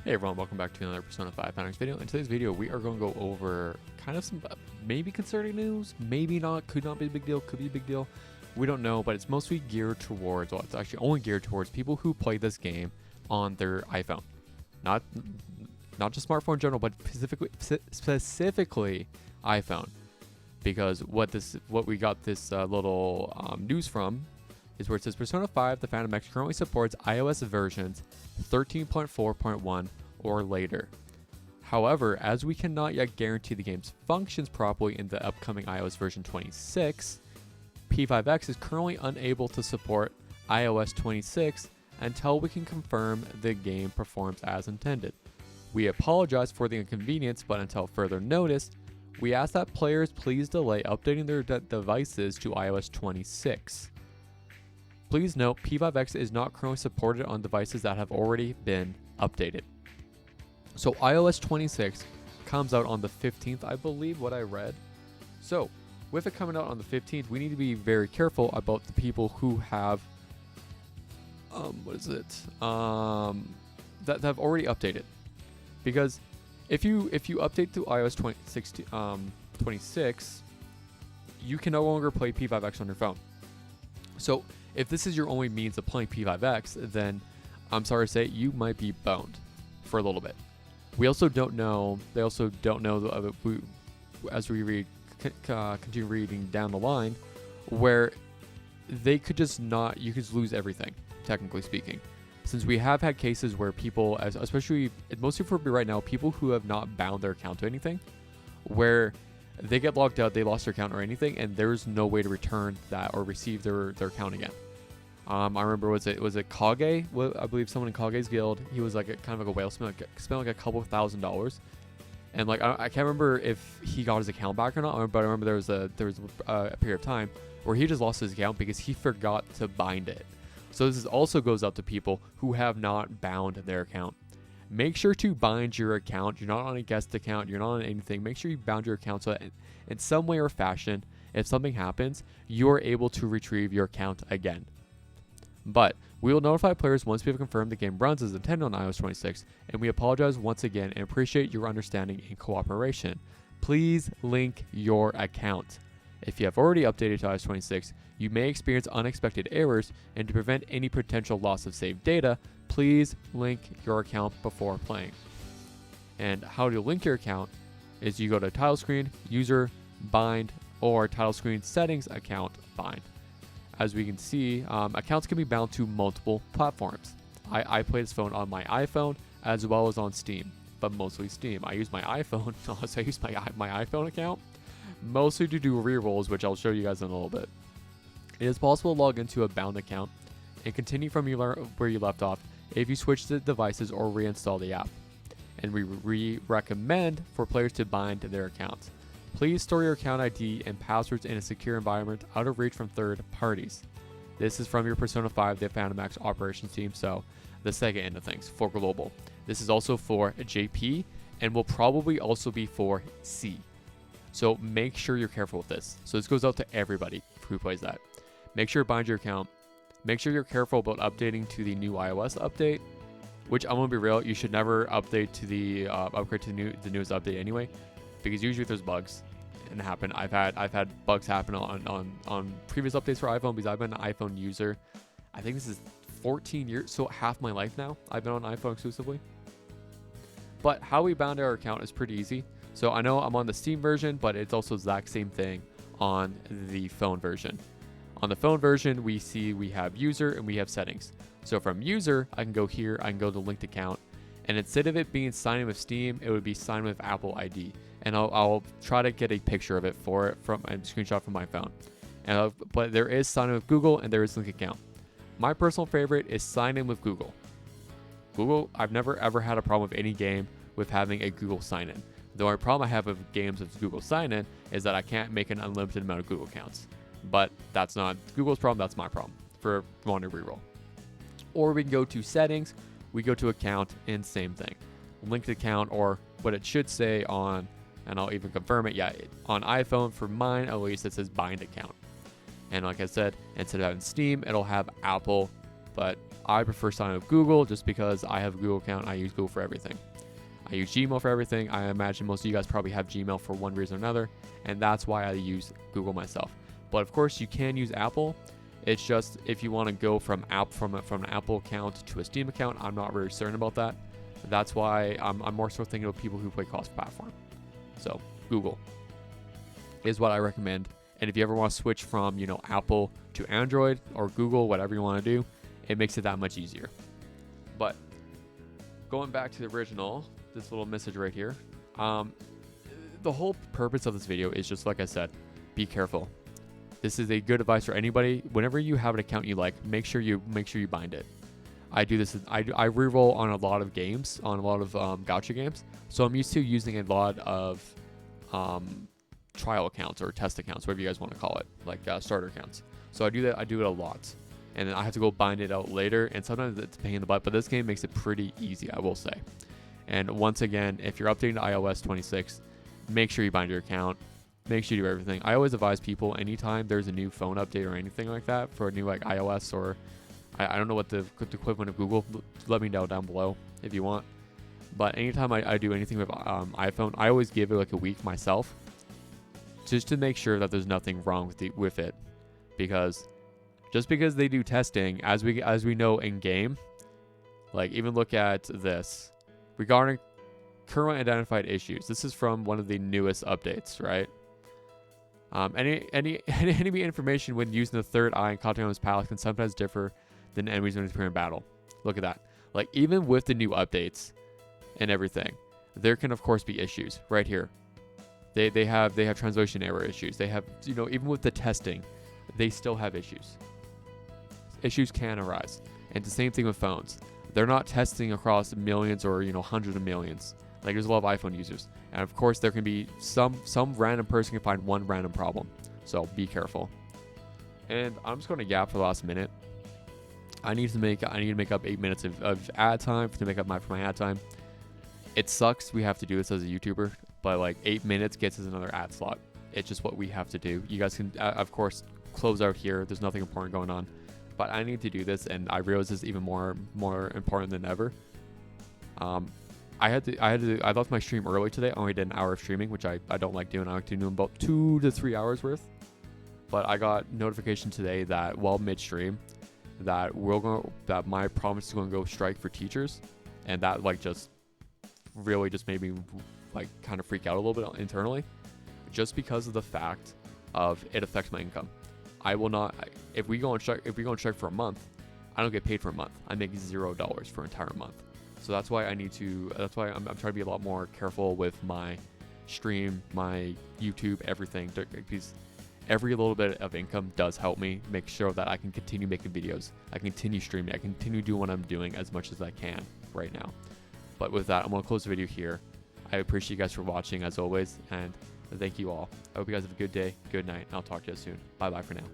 Hey everyone, welcome back to another Persona 5 Founders video. In today's video, we are going to go over kind of some maybe concerning news, maybe not, could not be a big deal, could be a big deal. We don't know, but it's mostly geared towards, well, it's actually only geared towards people who play this game on their iPhone. Not just smartphone in general, but specifically iPhone. Because what we got this little news from is where it says Persona 5, the Phantom X currently supports iOS versions 13.4.1 or later. However, as we cannot yet guarantee the game's functions properly in the upcoming iOS version 26, P5X is currently unable to support iOS 26 until we can confirm the game performs as intended. We apologize for the inconvenience, but until further notice, we ask that players please delay updating their devices to iOS 26. Please note, P5X is not currently supported on devices that have already been updated. So iOS 26 comes out on the 15th, I believe, what I read. So with it coming out on the 15th, we need to be very careful about the people who have, that have already updated. Because if you update to iOS 26, you can no longer play P5X on your phone. So if this is your only means of playing P5X, then I'm sorry to say you might be boned for a little bit. We also don't know. They also don't know as we continue reading down the line, where they could just not. You could just lose everything, technically speaking, since we have had cases where people, especially mostly for right now, people who have not bound their account to anything, where they get logged out, they lost their account or anything, and there's no way to return that or receive their account again. I remember, was it Kage? I believe someone in Kage's guild. He was like kind of like a whale, spent like a couple $1,000s, and like I can't remember if he got his account back or not. But I remember there was a period of time where he just lost his account because he forgot to bind it. So this also goes out to people who have not bound their account. Make sure to bind your account. You're not on a guest account. You're not on anything. Make sure you bound your account so that in some way or fashion, if something happens, you're able to retrieve your account again. But we will notify players once we have confirmed the game runs as intended on iOS 26, and we apologize once again and appreciate your understanding and cooperation. Please link your account. If you have already updated to iOS 26, you may experience unexpected errors, and to prevent any potential loss of saved data, please link your account before playing. And how to link your account is you go to title screen, user, bind, or title screen settings, account, bind. As we can see, accounts can be bound to multiple platforms. I play this phone on my iPhone as well as on Steam, but mostly Steam. I use my iPhone, I use my iPhone account mostly to do rerolls, which I'll show you guys in a little bit. It is possible to log into a bound account and continue from where you left off if you switch the devices or reinstall the app. And we recommend for players to bind their accounts. Please store your account ID and passwords in a secure environment out of reach from third parties. This is from your Persona 5, the Phantom X operations team, so the Sega end of things, for global. This is also for JP and will probably also be for C. So make sure you're careful with this. So this goes out to everybody who plays that. Make sure you bind your account. Make sure you're careful about updating to the new iOS update, which I'm gonna be real, you should never update to the upgrade to the newest update anyway, because usually if there's bugs and happen, I've had bugs happen on previous updates for iPhone because I've been an iPhone user. I think this is 14 years, so half my life now I've been on iPhone exclusively. But how we bound our account is pretty easy. So I know I'm on the Steam version, but it's also the exact same thing on the phone version. On the phone version, we have user and we have settings. So from user, I can go here, I can go to linked account, and instead of it being signed in with Steam, it would be signed with Apple ID. And I'll try to get a picture of it from a screenshot from my phone. But there is sign in with Google and there is link account. My personal favorite is sign in with Google. I've never ever had a problem with any game with having a Google sign in. The only problem I have with games with Google sign in is that I can't make an unlimited amount of Google accounts. But that's not Google's problem, that's my problem for wanting to reroll. Or we can go to settings, we go to account, and same thing. Linked account, or what it should say on, and I'll even confirm it, on iPhone, for mine at least, it says bind account. And like I said, instead of having Steam, it'll have Apple but I prefer signing up with Google just because I have a Google account. I use Google for everything. I use Gmail for everything. I imagine most of you guys probably have Gmail for one reason or another, and that's why I use Google myself. But of course, you can use Apple. It's just if you want to go from an Apple account to a Steam account, I'm not very certain about that. That's why I'm more so thinking of people who play cross-platform. So Google is what I recommend. And if you ever want to switch from, Apple to Android or Google, whatever you want to do, it makes it that much easier. But going back to the original, this little message right here, the whole purpose of this video is just like I said, be careful. This is a good advice for anybody. Whenever you have an account you like, make sure you bind it. I do this. I reroll on a lot of games, on a lot of gacha games. So I'm used to using a lot of trial accounts or test accounts, whatever you guys want to call it, like starter accounts. So I do that. I do it a lot, and then I have to go bind it out later. And sometimes it's a pain in the butt, but this game makes it pretty easy, I will say. And once again, if you're updating to iOS 26, make sure you bind your account. Make sure you do everything. I always advise people anytime there's a new phone update or anything like that for a new like iOS or I don't know what the equivalent of Google. Let me know down below if you want. But anytime I do anything with iPhone, I always give it like a week myself, just to make sure that there's nothing wrong with it. Because just because they do testing, as we know in game, like even look at this regarding current identified issues. This is from one of the newest updates, right? Any enemy information when using the third eye and contact on his palette can sometimes differ than enemies when appear in battle. Look at that. Like even with the new updates and everything, there can of course be issues right here. They have translation error issues. They have, even with the testing, they still have issues. Issues can arise. And it's the same thing with phones. They're not testing across millions or hundreds of millions. Like there's a lot of iPhone users. And of course there can be some random person can find one random problem. So be careful. And I'm just going to gap for the last minute. I need to make up 8 minutes of ad time to make up for my ad time. It sucks we have to do this as a YouTuber, but like 8 minutes gets us another ad slot. It's just what we have to do. You guys can of course close out here. There's nothing important going on, but I need to do this, and I realize this is even more important than ever. I left my stream early today. I only did an hour of streaming, which I don't like doing. I like to do about 2 to 3 hours worth. But I got notification today that while midstream, that my province is going to go strike for teachers, and that just really just made me like kind of freak out a little bit internally, just because of the fact of it affects my income. I will not, if we go on strike for a month, I don't get paid for a month. I make $0 for an entire month. So that's why I'm trying to be a lot more careful with my stream, my YouTube, everything, because every little bit of income does help me make sure that I can continue making videos. I can continue streaming. I can continue doing what I'm doing as much as I can right now. But with that, I'm going to close the video here. I appreciate you guys for watching as always, and thank you all. I hope you guys have a good day, good night, and I'll talk to you soon. Bye-bye for now.